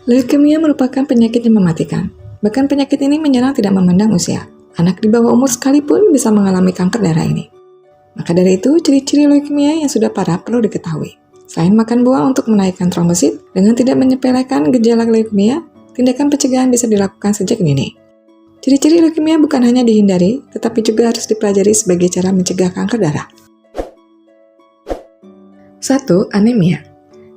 Leukemia merupakan penyakit yang mematikan. Bahkan penyakit ini menyerang tidak memandang usia. Anak di bawah umur sekalipun bisa mengalami kanker darah ini. Maka dari itu, ciri-ciri leukemia yang sudah parah perlu diketahui. Selain makan buah untuk menaikkan trombosit, dengan tidak menyepelekan gejala leukemia, tindakan pencegahan bisa dilakukan sejak dini. Ciri-ciri leukemia bukan hanya dihindari, tetapi juga harus dipelajari sebagai cara mencegah kanker darah. 1. Anemia.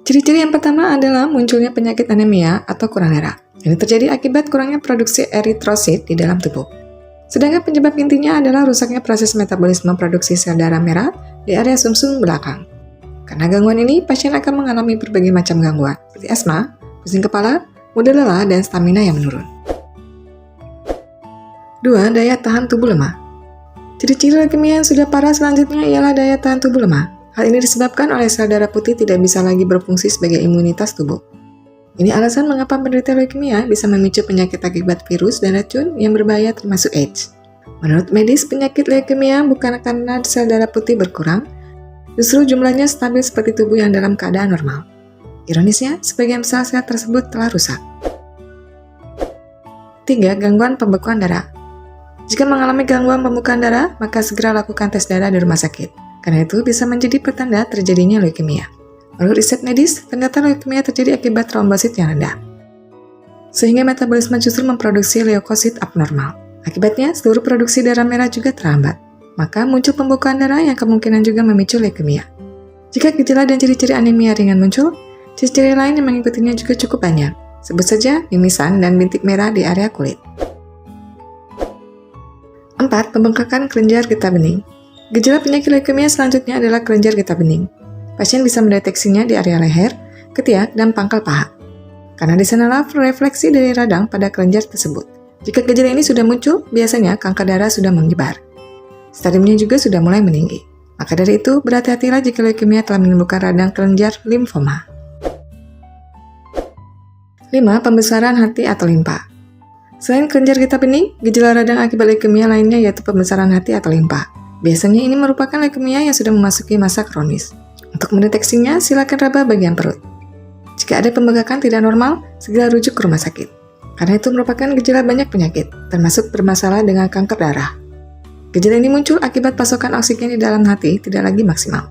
Ciri-ciri yang pertama adalah munculnya penyakit anemia atau kurang darah. Ini terjadi akibat kurangnya produksi eritrosit di dalam tubuh. Sedangkan penyebab intinya adalah rusaknya proses metabolisme produksi sel darah merah di area sumsum belakang. Karena gangguan ini, pasien akan mengalami berbagai macam gangguan, seperti asma, pusing kepala, mudah lelah, dan stamina yang menurun. 2. Daya tahan tubuh lemah. Ciri-ciri leukemia yang sudah parah selanjutnya ialah daya tahan tubuh lemah. Hal ini disebabkan oleh sel darah putih tidak bisa lagi berfungsi sebagai imunitas tubuh. Ini alasan mengapa penderita leukemia bisa memicu penyakit akibat virus dan racun yang berbahaya termasuk AIDS. Menurut medis, penyakit leukemia bukan karena sel darah putih berkurang, justru jumlahnya stabil seperti tubuh yang dalam keadaan normal. Ironisnya, sebagian sel-sel tersebut telah rusak. 3. Gangguan pembekuan darah. Jika mengalami gangguan pembekuan darah, maka segera lakukan tes darah di rumah sakit. Karena itu bisa menjadi pertanda terjadinya leukemia. Menurut riset medis, ternyata leukemia terjadi akibat trombosit yang rendah. Sehingga metabolisme justru memproduksi leukosit abnormal. Akibatnya, seluruh produksi darah merah juga terhambat. Maka muncul pembekuan darah yang kemungkinan juga memicu leukemia. Jika gejala dan ciri-ciri anemia ringan muncul, ciri-ciri lain yang mengikutinya juga cukup banyak. Sebut saja mimisan dan bintik merah di area kulit. 4. Pembengkakan kelenjar getah bening. Gejala penyakit leukemia selanjutnya adalah kelenjar getah bening. Pasien bisa mendeteksinya di area leher, ketiak, dan pangkal paha. Karena di sanalah refleksi dari radang pada kelenjar tersebut. Jika gejala ini sudah muncul, biasanya kanker darah sudah menyebar. Stadiumnya juga sudah mulai meninggi. Maka dari itu, berhati-hatilah jika leukemia telah menimbulkan radang kelenjar limfoma. 5. Pembesaran hati atau limpa. Selain kelenjar getah bening, gejala radang akibat leukemia lainnya yaitu pembesaran hati atau limpa. Biasanya ini merupakan leukemia yang sudah memasuki masa kronis. Untuk mendeteksinya, silakan raba bagian perut. Jika ada pembengkakan tidak normal, segera rujuk ke rumah sakit. Karena itu merupakan gejala banyak penyakit, termasuk bermasalah dengan kanker darah. Gejala ini muncul akibat pasokan oksigen di dalam hati tidak lagi maksimal.